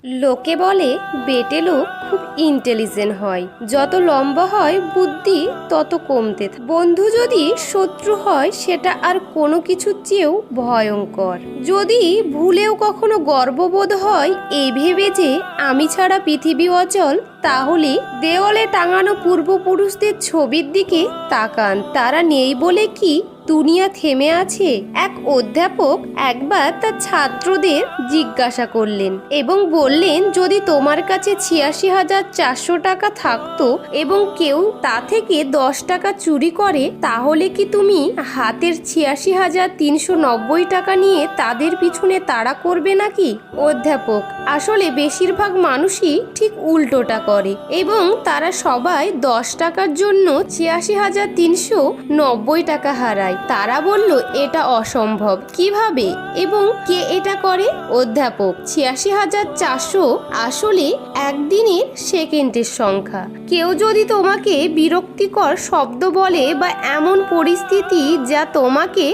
লোকে বলে বেটে লোক খুব ইন্টেলিজেন্ট হয়, যত লম্বা হয় বুদ্ধি তত কমতে থাকে। বন্ধু যদি শত্রু হয় সেটা আর কোনো কিছুর চেয়েও ভয়ঙ্কর। যদি ভুলেও কখনো গর্ববোধ হয় এই ভেবে যে আমি ছাড়া পৃথিবী অচল, তাহলে দেওয়ালে টাঙানো পূর্বপুরুষদের ছবির দিকে তাকান। তারা নেই বলে কি দুনিয়া থেমে আছে? এক অধ্যাপক একবার তার ছাত্রদের জিজ্ঞাসা করলেন এবং বললেন, যদি তোমার কাছে ৮৬,৪০০ টাকা থাকতো এবং কেউ তা থেকে ১০ টাকা চুরি করে, তাহলে কি তুমি হাতের ৮৬,৩৯০ টাকা নিয়ে তাদের পিছনে তাড়া করবে নাকি? অধ্যাপক: আসলে বেশিরভাগ মানুষই ঠিক উল্টোটা করে এবং তারা সবাই ১০ টাকার জন্য ৮৬,৩৯০ টাকা হারায়। তারা বলল, এটা অসম্ভব। কিভাবে এবং কে এটা করে? অধ্যাপক: ৮৬,৪০০ আসলে একদিনের সেকেন্ডের সংখ্যা। কেউ যদি তোমাকে বিরক্তিকর শব্দ বলে বা এমন পরিস্থিতি যা তোমাকে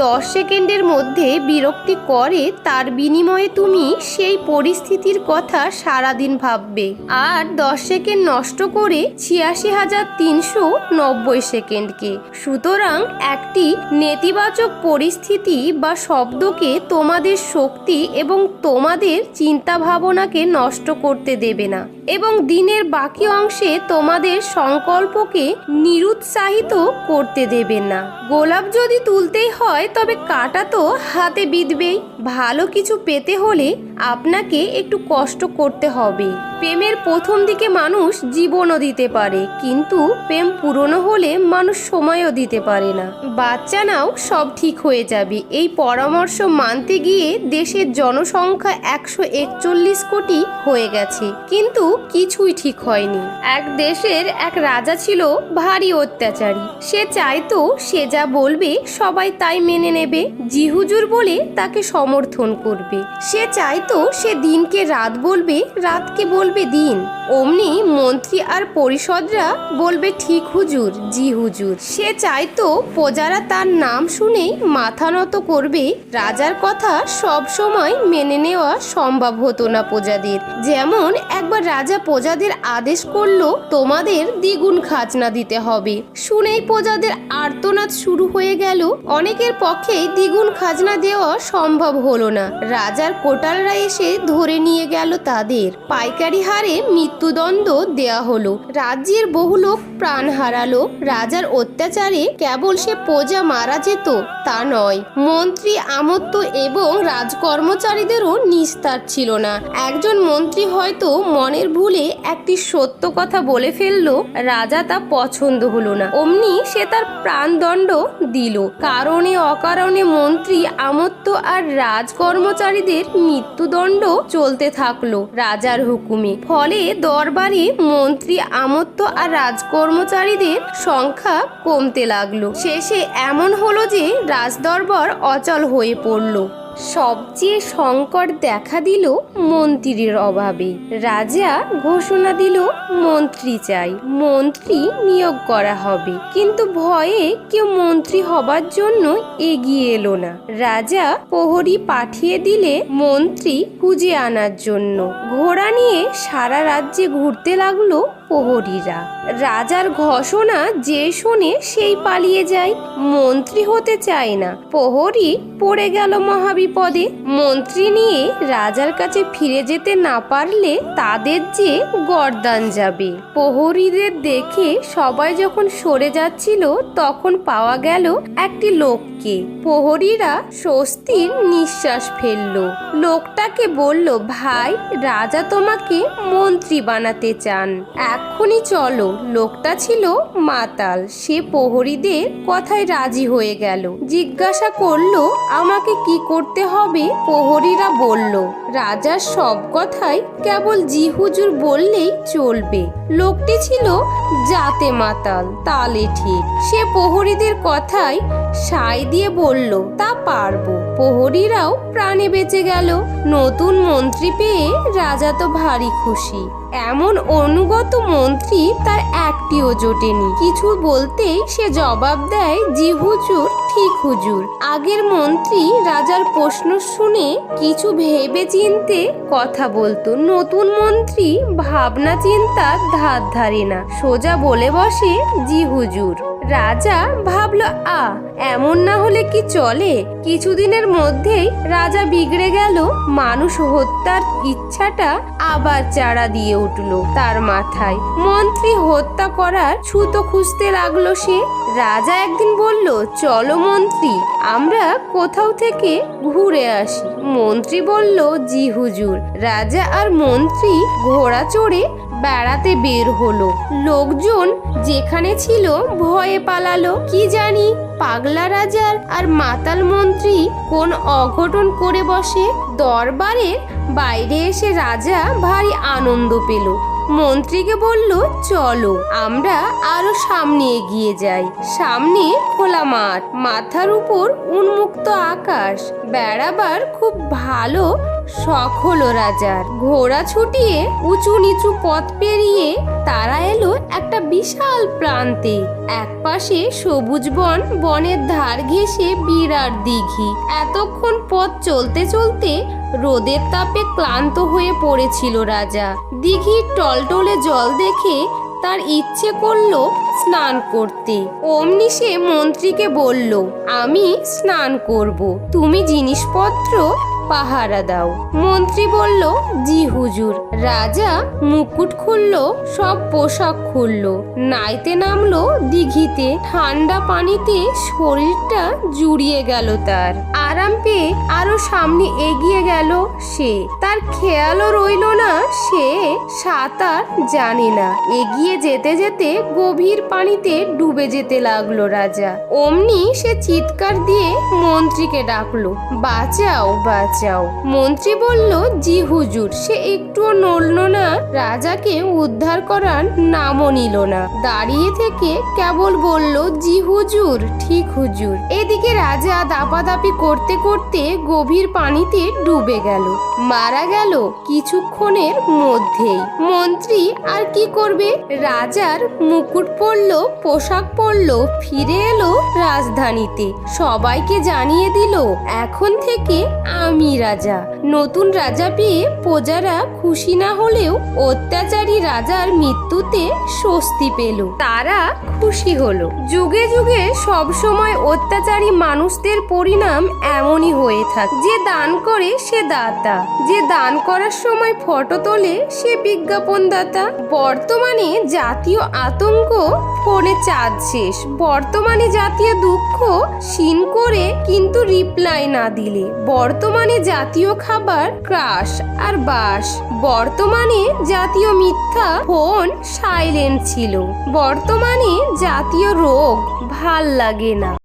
১০ সেকেন্ডের মধ্যে বিরক্তি করে, তার বিনিময়ে তুমি সেই পরিস্থিতির কথা সারাদিন ভাববে। আর ১০ সেকেন্ড নষ্ট করে ৮৬,৩৯০ সেকেন্ডকে। সুতরাং একটি নেতিবাচক পরিস্থিতি বা শব্দকে তোমাদের শক্তি এবং তোমাদের চিন্তা ভাবনাকে নষ্ট করতে দেবে না এবং দিনের বাকি অংশে তোমাদের সংকল্পকে নিরুৎসাহিত করতে দেবে না। গোলাপ যদি তুলতেই হয় তবে কাঁটা তো হাতে বিঁধবেই। ভালো কিছু পেতে হলে আপনাকে একটু কষ্ট করতে হবে। প্রেমের প্রথম দিকে মানুষ জীবনও দিতে পারে, কিন্তু প্রেম পুরনো হলে মানুষ সময়ও দিতে পারে না। বাচ্চা নাও, সব ঠিক হয়ে যাবে। এই পরামর্শ মানতে গিয়ে দেশের জনসংখ্যা ১৪১ কোটি হয়ে গেছে, কিন্তু কিছুই ঠিক হয়নি। এক দেশের এক রাজা ছিল ভারী অত্যাচারী। সে চাইতো সে যা বলবে সবাই তাই মেনে নেবে, জি হুজুর বলে তাকে সমর্থন করবে। সে চাইতো সে দিনকে রাত বলবে, রাতকে বলবে দিন। অমনি মন্ত্রী আর পরিষদরা বলবে, ঠিক হুজুর, জি হুজুর। সে চাইতো প্রজারা তার নাম শুনেই মাথা নত করবে। রাজার কথা সব সময় মেনে নেওয়া সম্ভব হতো না প্রজাদের। যেমন একবার রাজা প্রজাদের আদেশ করলো, তোমাদের দ্বিগুণ খাজনা দিতে হবে। শুনেই প্রজাদের আর্তনাদ শুরু হয়ে গেল। অনেকের পক্ষেই দ্বিগুণ খাজনা দেওয়া সম্ভব হলো না। রাজার কোটালরা এসে ধরে নিয়ে গেল তাদের। পাইকারি হারে মৃত্যুদণ্ড দেয়া হলো। রাজ্যের বহু লোক প্রাণ হারালো। রাজার অত্যাচারে কেবল সে প্রজা মারা যেত তা নয়, মন্ত্রী, আমত্ত এবং রাজকর্মচারীদেরও নিস্তার ছিল না। একজন মন্ত্রী হয়তো মনের ভুলে একটি সত্য কথা বলে ফেললো, রাজা তা পছন্দ হলো না। অমনি সে তার প্রাণদণ্ড দিল। কারণে অকারণে মন্ত্রী, আমত্ত আর রাজকর্মচারীদের মৃত্যুদণ্ড চলতে থাকলো রাজার হুকুমে। ফলে দরবারে মন্ত্রী, আমত্ত আর রাজকর্মচারীদের সংখ্যা কমতে লাগলো। শেষে এমন হলো যে রাজদরবার অচল হয়ে পড়ল। সবচেয়ে সংকট দেখা দিল মন্ত্রীর অভাবে। রাজা ঘোষণা দিল, মন্ত্রী চাই, মন্ত্রী নিয়োগ করা হবে। কিন্তু ভয়ে কেউ মন্ত্রী হবার জন্য এগিয়ে এলো না। রাজা প্রহরী পাঠিয়ে দিলে মন্ত্রী খুঁজে আনার জন্য। ঘোড়া নিয়ে সারা রাজ্যে ঘুরতে লাগলো প্রহরীরা। রাজার ঘোষণা যে শোনে সেই পালিয়ে যায়, মন্ত্রী হতে চায় না। প্রহরী পড়ে গেল মহাবিপদে। মন্ত্রী নিয়ে রাজার কাছে ফিরে যেতে না পারলে তাদের যে গর্দান যাবে। প্রহরীদের দেখে সবাই যখন সরে যাচ্ছিল তখন পাওয়া গেল একটি লোককে। প্রহরীরা স্বস্তির নিঃশ্বাস ফেলল। লোকটাকে বলল, ভাই, রাজা তোমাকে মন্ত্রী বানাতে চান, এক্ষুনি চলো। লোকটা ছিল মাতাল। সে প্রহরীদের কথায় রাজি হয়ে গেল। জিজ্ঞাসা করলো, আমাকে কি করতে হবে? প্রহরীরা বলল, রাজার সব কথাই কেবল জি হুজুর বললেই চলবে। লোকটি ছিল জাতে মাতাল, তালে ঠিক। সে প্রহরীদের কথায় সায় দিয়ে বলল, তা পারবো। প্রহরীরাও প্রাণে বেঁচে গেল। নতুন মন্ত্রী পেয়ে রাজা তো ভারী খুশি। এমন অনুগত মন্ত্রী তার একটিও জোটেনি। কিছু বলতেই সে জবাব দেয়, জি হুজুর, ঠিক হুজুর। আগের মন্ত্রী রাজার প্রশ্ন শুনে কিছু ভেবে চিনতে কথা বলতো, নতুন মন্ত্রী ভাবনা চিন্তার ধার ধারে না, সোজা বলে বসে, জি হুজুর। রাজা ভাবলো, এমন না হলে কি চলে। কিছুদিনের মধ্যেই রাজা বিগড়ে গেল। মানুষ হত্যার ইচ্ছাটা আবার চাড়া দিয়ে উঠলো তার মাথায়। মন্ত্রী হত্যা করার ছুতো খুঁজতে লাগলো সে। রাজা একদিন বলল, চলো মন্ত্রী, আমরা কোথাও থেকে ঘুরে আসি। মন্ত্রী বলল, জি হুজুর। রাজা আর মন্ত্রী ঘোড়া চড়ে বেড়াতে বের হলো। লোকজন যেখানে ছিল ভয়ে পালালো। কি জানি পাগলা রাজার আর মাতাল মন্ত্রী কোন অঘটন করে বসে। দরবারের বাইরে এসে রাজা ভারী আনন্দ পেল। মন্ত্রীকে বলল, চলো আমরা আরো সামনে এগিয়ে যাই। সামনে খোলা মাঠ, মাথার উপর উন্মুক্ত আকাশ। বেড়াবার খুব ভালো শখ হলো রাজার। ঘোড়া ছুটিয়ে উঁচু নিচু পথ পেরিয়ে তারা এলো একটা বিশাল প্রান্তে। একপাশে সবুজ বন, বনের ধার ঘেঁষে বিরাট দিঘি। এতক্ষণ পথ চলতে চলতে রোদের তাপে ক্লান্ত হয়ে পড়েছিল রাজা। দিঘির টলটলে জল দেখে তার ইচ্ছে করলো স্নান করতে। অমনি সে মন্ত্রীকে বলল, আমি স্নান করব, তুমি জিনিসপত্র পাহারা দাও। মন্ত্রী বলল, জি হুজুর। রাজা মুকুট খুললো, সব পোশাক খুললো, নাইতে নামলো দিঘিতে। ঠান্ডা পানিতে শরীরটা জুড়িয়ে গেল তার। আরাম পেয়ে আরো সামনে এগিয়ে গেল সে। তার খেয়ালও রইল না সে সাঁতার জানে না। এগিয়ে যেতে যেতে গভীর পানিতে ডুবে যেতে লাগলো রাজা। অমনি সে চিৎকার দিয়ে মন্ত্রীকে ডাকলো, বাঁচাও বাঁচাও। মন্ত্রী বলল, জি হুজুর। সে একটুও নড়ল না, রাজাকে উদ্ধার করার নামও নিল না। দাঁড়িয়ে থেকে কেবল বলল, জি হুজুর, ঠিক হুজুর। এদিকে রাজা দাপাদাপি করতে করতে গভীর পানিতে ডুবে গেল, মারা গেল কিছুক্ষণের মধ্যেই। মন্ত্রী আর কি করবে? রাজার মুকুট পরল, পোশাক পরল, ফিরে এলো রাজধানীতে। সবাইকে জানিয়ে দিল, এখন থেকে আমি রাজা। নতুন রাজা পেয়ে প্রজারা খুশি না হলেও অত্যাচারী রাজার মৃত্যুতে স্বস্তি পেল। তারা খুশি হলো। যুগে যুগে সব সময় অত্যাচারী মানুষদের পরিণাম এমনই হয়ে থাকে। যে দান করে সে দাতা, যে দান করার সময় ফটো তোলে সে বিজ্ঞাপনদাতা। বর্তমানে জাতীয় আতঙ্ক, ফোনে চার্জ শেষ। বর্তমানে জাতীয় দুঃখ, সিন করে কিন্তু রিপ্লাই না দিলে। বর্তমানে জাতীয় খাবার ক্রাশ আর বাস। বর্তমানে জাতীয় মিথ্যা, ফোন সাইলেন্ট ছিল। বর্তমানে জাতীয় রোগ, ভাল লাগে না।